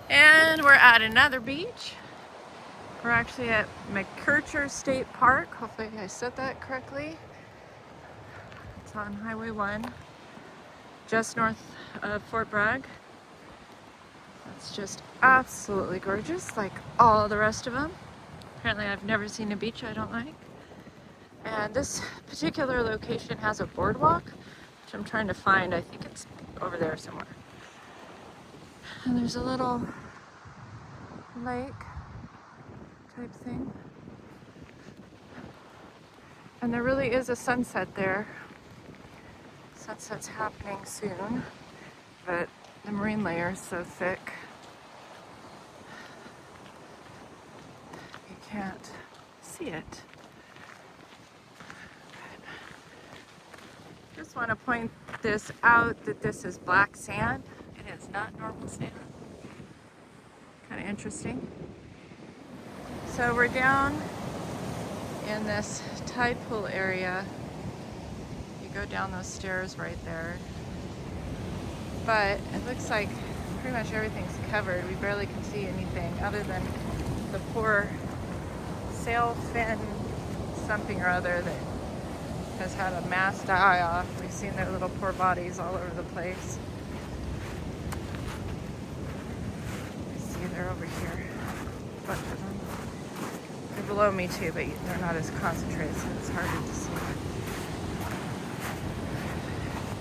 And we're at another beach. We're actually at McKercher State Park. Hopefully I said that correctly. It's on Highway 1, just north of Fort Bragg. It's just absolutely gorgeous, like all the rest of them. Apparently I've never seen a beach I don't like. And this particular location has a boardwalk, which I'm trying to find. I think it's over there somewhere. And there's a little lake type thing. And there really is a sunset there. Sunset's happening soon, but the marine layer is so thick you can't see it. Just want to point this out that this is black sand. It is not normal sand. Kind of interesting. So we're down in this tide pool area. You go down those stairs right there. But it looks like pretty much everything's covered. We barely can see anything other than the poor sail fin something or other that has had a mass die off. We've seen their little poor bodies all over the place. You see, they're over here. A bunch of them. They're below me too, but they're not as concentrated, so it's harder to see.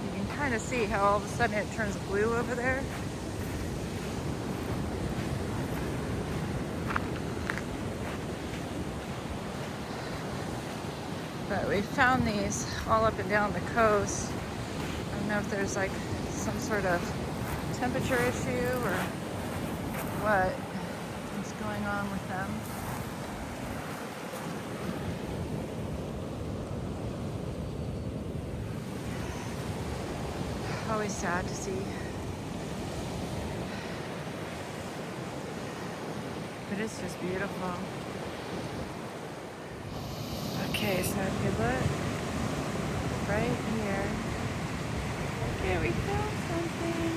You can kind of see how all of a sudden it turns blue over there. But we found these all up and down the coast. I don't know if there's like some sort of temperature issue or what is going on with them. Always sad to see. But it's just beautiful. Okay, so if you look right here, okay, we found something.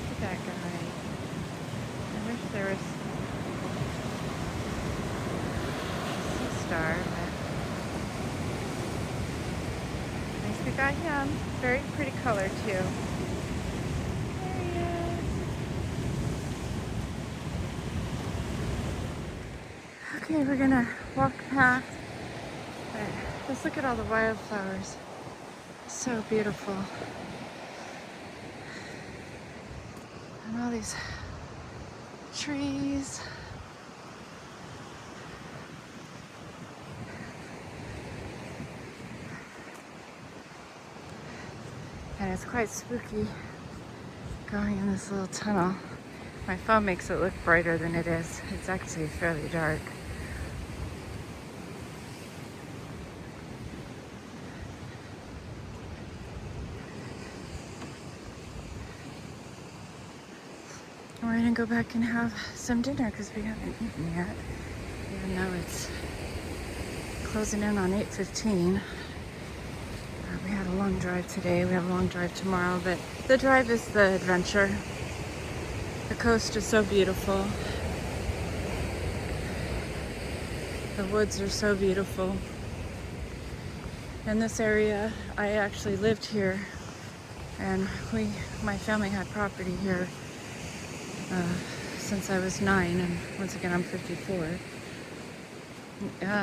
Look at that guy. I wish there was a sea star, but at least we got him. Very pretty color too. There he is. Okay, we're gonna walk past. But just look at all the wildflowers. So beautiful. And all these trees. And it's quite spooky going in this little tunnel. My phone makes it look brighter than it is. It's actually fairly dark. We're gonna go back and have some dinner because we haven't eaten yet, even though it's closing in on 8:15. We had a long drive today. We have a long drive tomorrow, but the drive is the adventure. The coast is so beautiful. The woods are so beautiful. In this area, I actually lived here, and my family had property here since I was 9, and once again I'm 54.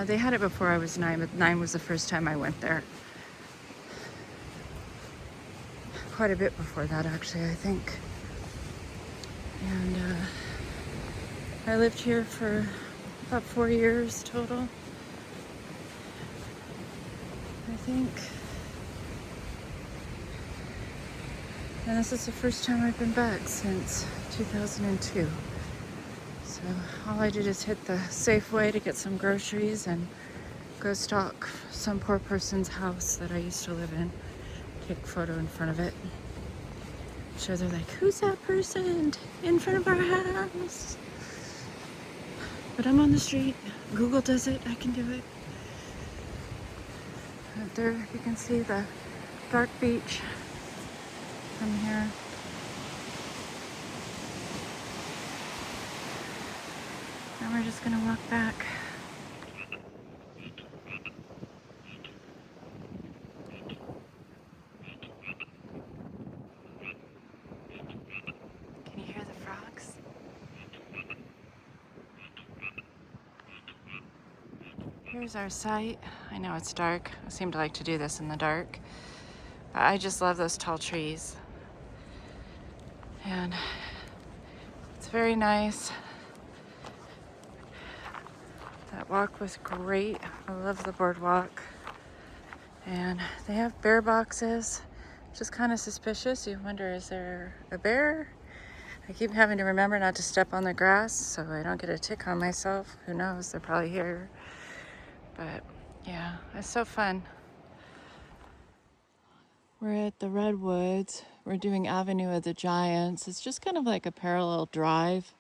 They had it before I was 9, but 9 was the first time I went there. Quite a bit before that, actually, I think. And I lived here for about 4 years total, I think. And this is the first time I've been back since 2002. So all I did is hit the Safeway to get some groceries and go stalk some poor person's house that I used to live in. Take a photo in front of it. So they're like, who's that person in front of our house? But I'm on the street. Google does it. I can do it. Right there you can see the dark beach. from here. And we're just gonna walk back. Can you hear the frogs? Here's our site. I know it's dark. I seem to like to do this in the dark. But I just love those tall trees. And it's very nice. That walk was great. I love the boardwalk. And they have bear boxes, which is kind of suspicious. You wonder, is there a bear? I keep having to remember not to step on the grass so I don't get a tick on myself. Who knows? They're probably here. But yeah, it's so fun. We're at the Redwoods. We're doing Avenue of the Giants. It's just kind of like a parallel drive.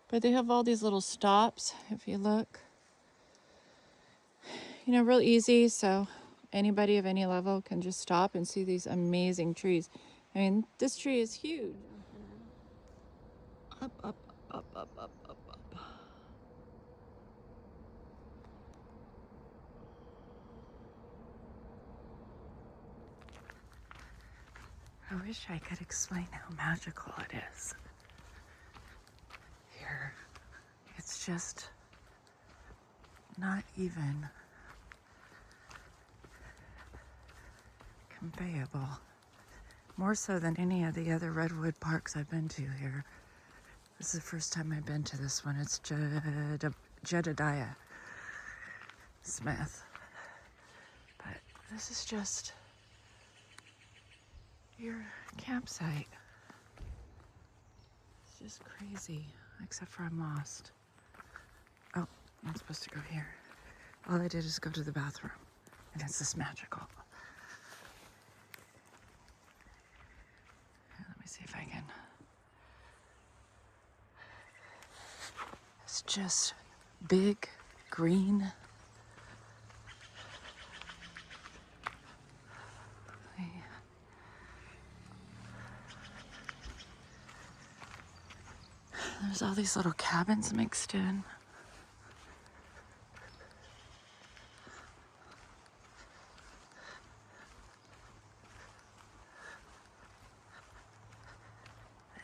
But they have all these little stops, if you look. You know, real easy, so anybody of any level can just stop and see these amazing trees. I mean, this tree is huge. Up, up, up, up, up, up, up. I wish I could explain how magical it is here. It's just not even conveyable. More so than any of the other redwood parks I've been to here. This is the first time I've been to this one. It's Jedediah Smith. But this is just your campsite. It's just crazy, except for I'm lost. Oh, I'm supposed to go here. All I did is go to the bathroom, and it's this magical. Here, let me see if I can. It's just big, green. There's all these little cabins mixed in.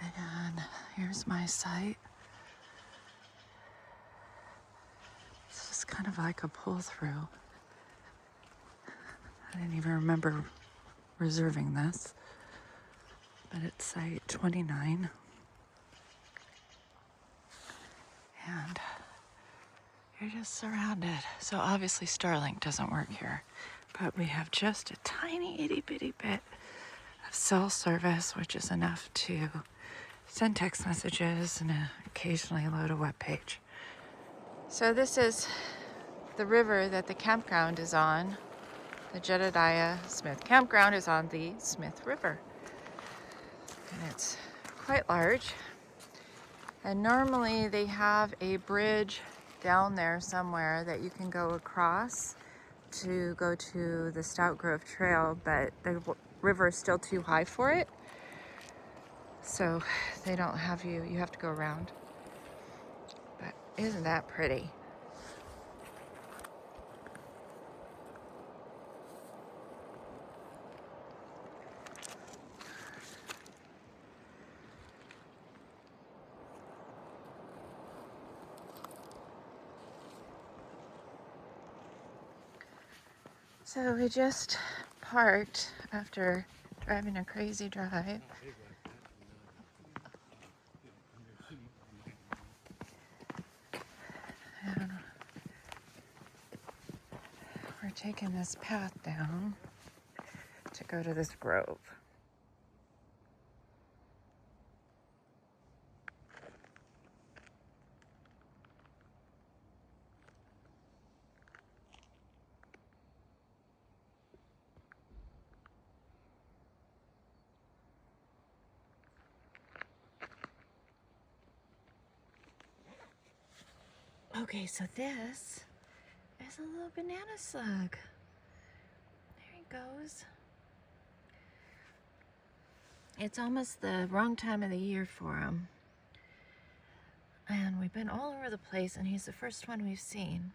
And here's my site. It's just kind of like a pull through. I didn't even remember reserving this, but it's site 29. And you're just surrounded. So obviously Starlink doesn't work here, but we have just a tiny itty bitty bit of cell service, which is enough to send text messages and occasionally load a web page. So this is the river that the campground is on. The Jedediah Smith campground is on the Smith River. And it's quite large. And normally they have a bridge down there somewhere that you can go across to go to the Stout Grove Trail, but the river is still too high for it. So they don't have you have to go around. But isn't that pretty? So we just parked after driving a crazy drive. And we're taking this path down to go to this grove. Okay, so this is a little banana slug. There he goes. It's almost the wrong time of the year for him. And we've been all over the place, and he's the first one we've seen.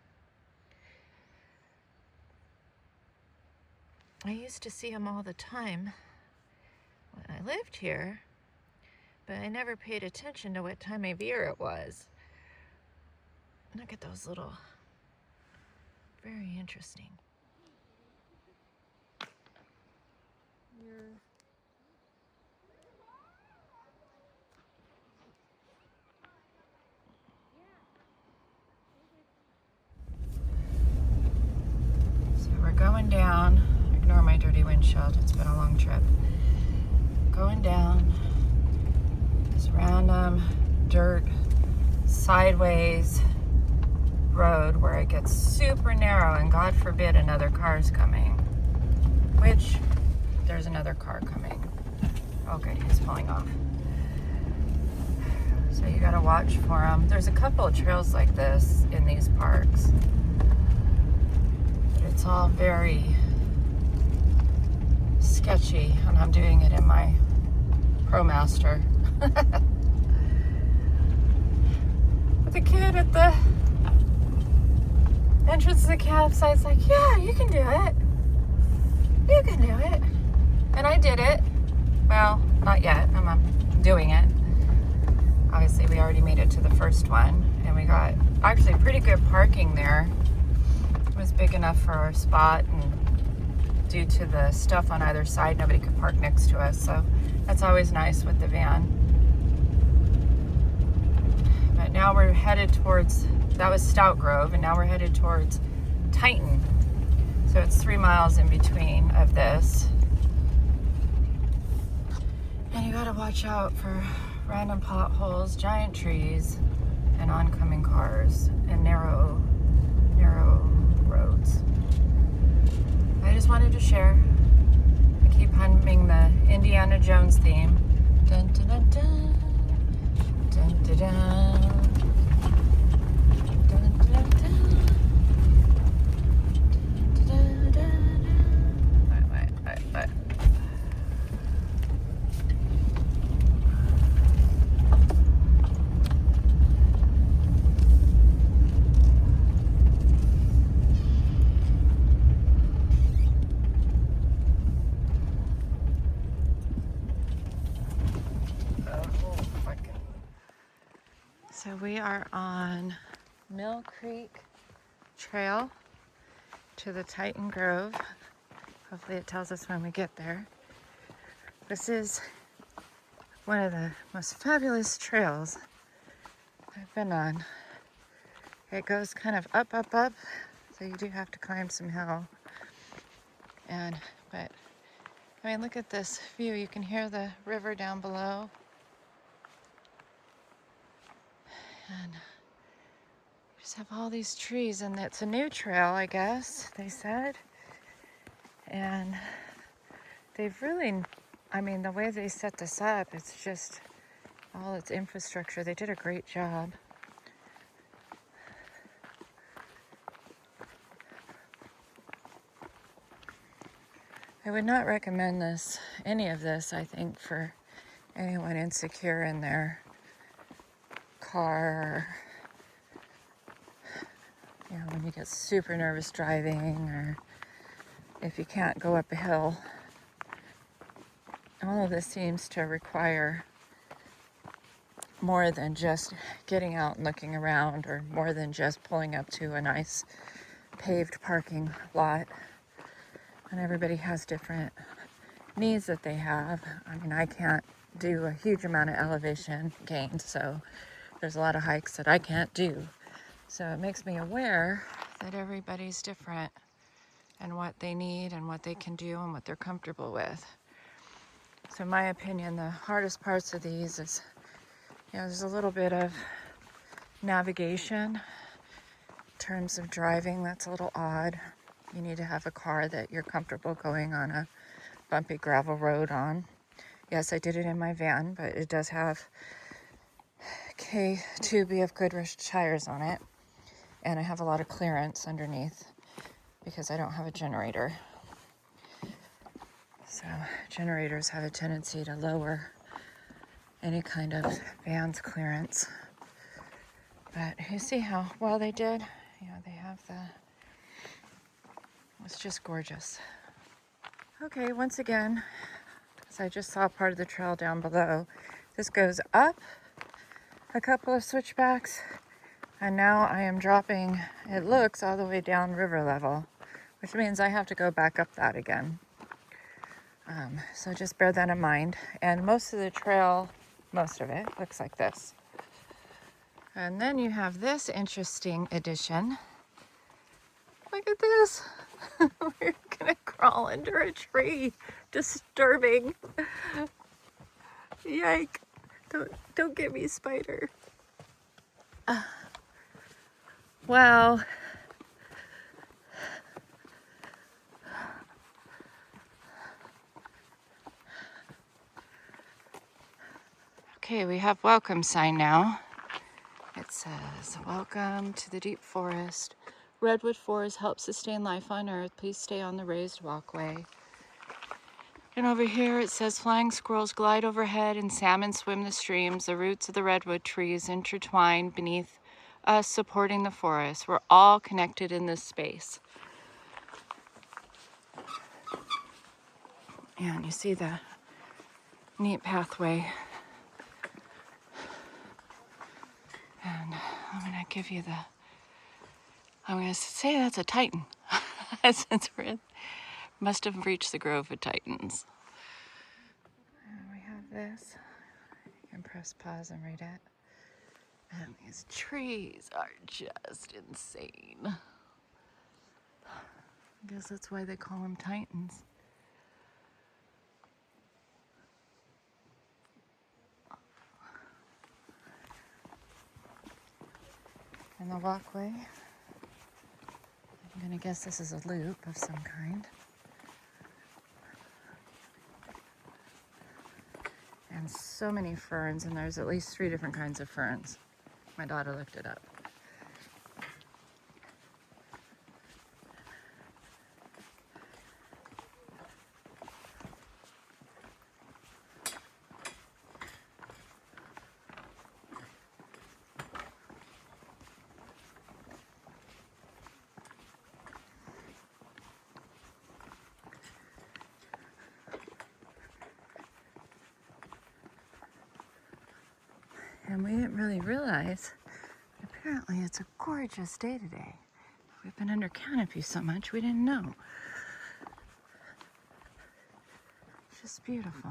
I used to see him all the time when I lived here, but I never paid attention to what time of year it was. Look at those little, very interesting. So we're going down. Ignore my dirty windshield. It's been a long trip. Going down this random dirt sideways road where it gets super narrow, and God forbid another car's coming, which there's another car coming. Oh good, he's pulling off. So you gotta watch for him. There's a couple of trails like this in these parks, but it's all very sketchy, and I'm doing it in my ProMaster. With the kid at the entrance of the campsite's like, yeah, you can do it. You can do it. And I did it. Well, not yet. I'm doing it. Obviously, we already made it to the first one, and we got actually pretty good parking there. It was big enough for our spot, and due to the stuff on either side, nobody could park next to us, so that's always nice with the van. But now we're headed towards, that was Stout Grove, and now we're headed towards Titan. So it's 3 miles in between of this. And you gotta watch out for random potholes, giant trees, and oncoming cars, and narrow roads. I just wanted to share. I keep humming the Indiana Jones theme. Dun dun dun dun. Dun dun dun. Dun dun dun dun. Dun dun dun. Wait. So we are on Mill Creek Trail to the Titan Grove. Hopefully it tells us when we get there. This is one of the most fabulous trails I've been on. It goes kind of up, so you do have to climb some hill. But I mean, look at this view. You can hear the river down below. And you just have all these trees, and it's a new trail, I guess, they said. And they've really, I mean, the way they set this up, it's just all its infrastructure. They did a great job. I would not recommend this, any of this, I think, for anyone insecure in their car, or, you know, when you get super nervous driving, or if you can't go up a hill. All of this seems to require more than just getting out and looking around, or more than just pulling up to a nice paved parking lot. And everybody has different needs that they have. I mean, I can't do a huge amount of elevation gains, so there's a lot of hikes that I can't do. So it makes me aware that everybody's different, and what they need, and what they can do, and what they're comfortable with. So in my opinion, the hardest parts of these is, you know, there's a little bit of navigation in terms of driving. That's a little odd. You need to have a car that you're comfortable going on a bumpy gravel road on. Yes, I did it in my van, but it does have K2 BF Goodrich tires on it, and I have a lot of clearance underneath because I don't have a generator. So generators have a tendency to lower any kind of van's clearance. But you see how well they did? You know, they have it's just gorgeous. Okay, once again, as I just saw part of the trail down below, this goes up a couple of switchbacks, and now I am dropping, it looks, all the way down river level, which means I have to go back up that again. So just bear that in mind. And most of the trail, most of it, looks like this. And then you have this interesting addition. Look at this. We're gonna crawl under a tree. Disturbing. Yike. Don't get me, spider. Wow. Okay, we have welcome sign now. It says, welcome to the deep forest. Redwood forests help sustain life on Earth. Please stay on the raised walkway. And over here it says, flying squirrels glide overhead and salmon swim the streams. The roots of the redwood trees intertwine beneath us, supporting the forest. We're all connected in this space. And you see the neat pathway. And I'm gonna give you I'm gonna say that's a Titan. Since must have reached the Grove of Titans. And we have this. You can press pause and read it. And these trees are just insane. I guess that's why they call them Titans. And the walkway, I'm gonna guess this is a loop of some kind. And so many ferns, and there's at least 3 different kinds of ferns. My daughter looked it up. And we didn't really realize, apparently it's a gorgeous day today. We've been under canopy so much, we didn't know. It's just beautiful.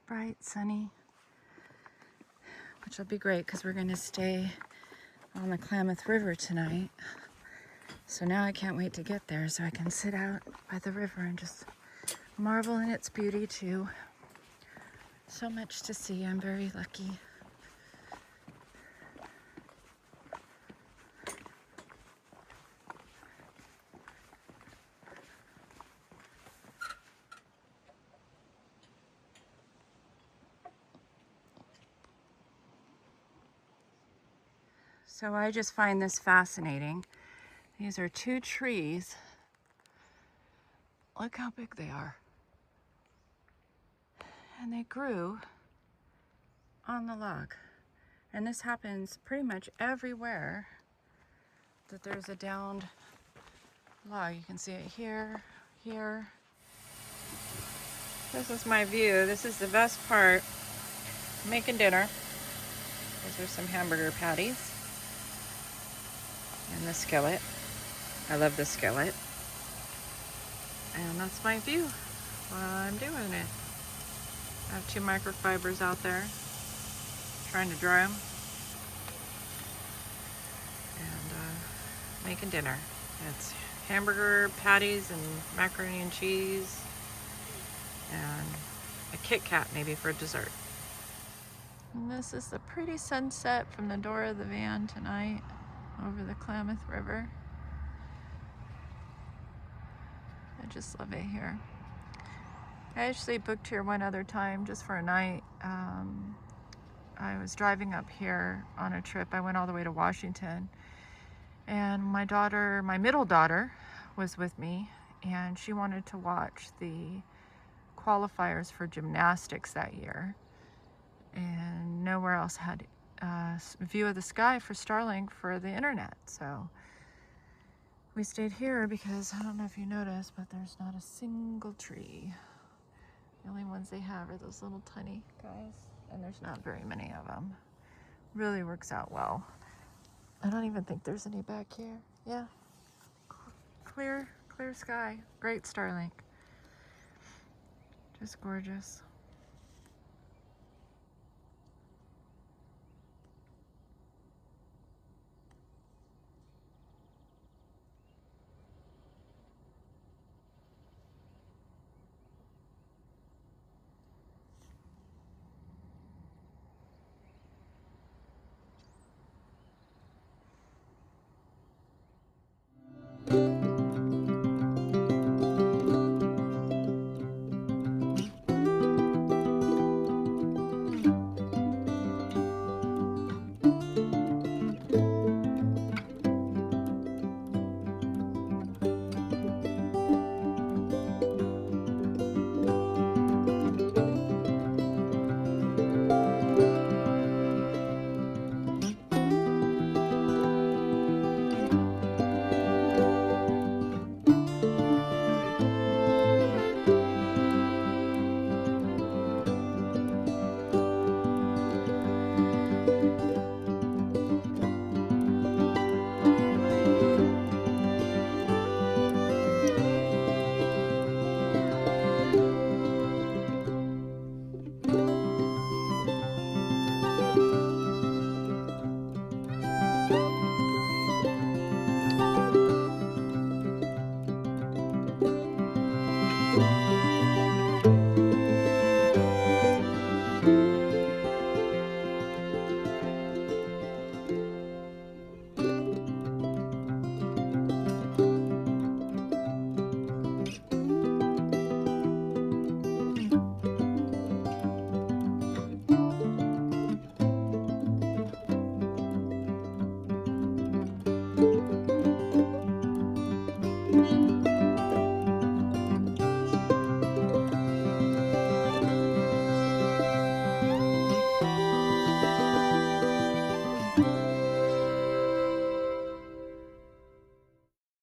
Bright, sunny, which will be great because we're gonna stay on the Klamath River tonight. So now I can't wait to get there so I can sit out by the river and just marvel in its beauty too. So much to see, I'm very lucky. So I just find this fascinating. These are 2 trees. Look how big they are. And they grew on the log. And this happens pretty much everywhere that there's a downed log. You can see it here, here. This is my view. This is the best part. I'm making dinner. These are some hamburger patties. And the skillet. I love the skillet. And that's my view while I'm doing it. I have 2 microfibers out there, trying to dry them. And making dinner. It's hamburger patties and macaroni and cheese and a Kit Kat maybe for dessert. And this is the pretty sunset from the door of the van tonight over the Klamath River. I just love it here. I actually booked here one other time just for a night. I was driving up here on a trip. I went all the way to Washington, and my daughter, my middle daughter, was with me, and she wanted to watch the qualifiers for gymnastics that year, and nowhere else had view of the sky for Starlink for the internet. So we stayed here because I don't know if you noticed, but there's not a single tree. The only ones they have are those little tiny guys, and there's not very many of them. Really works out well. I don't even think there's any back here. Yeah, clear sky. Great Starlink. Just gorgeous.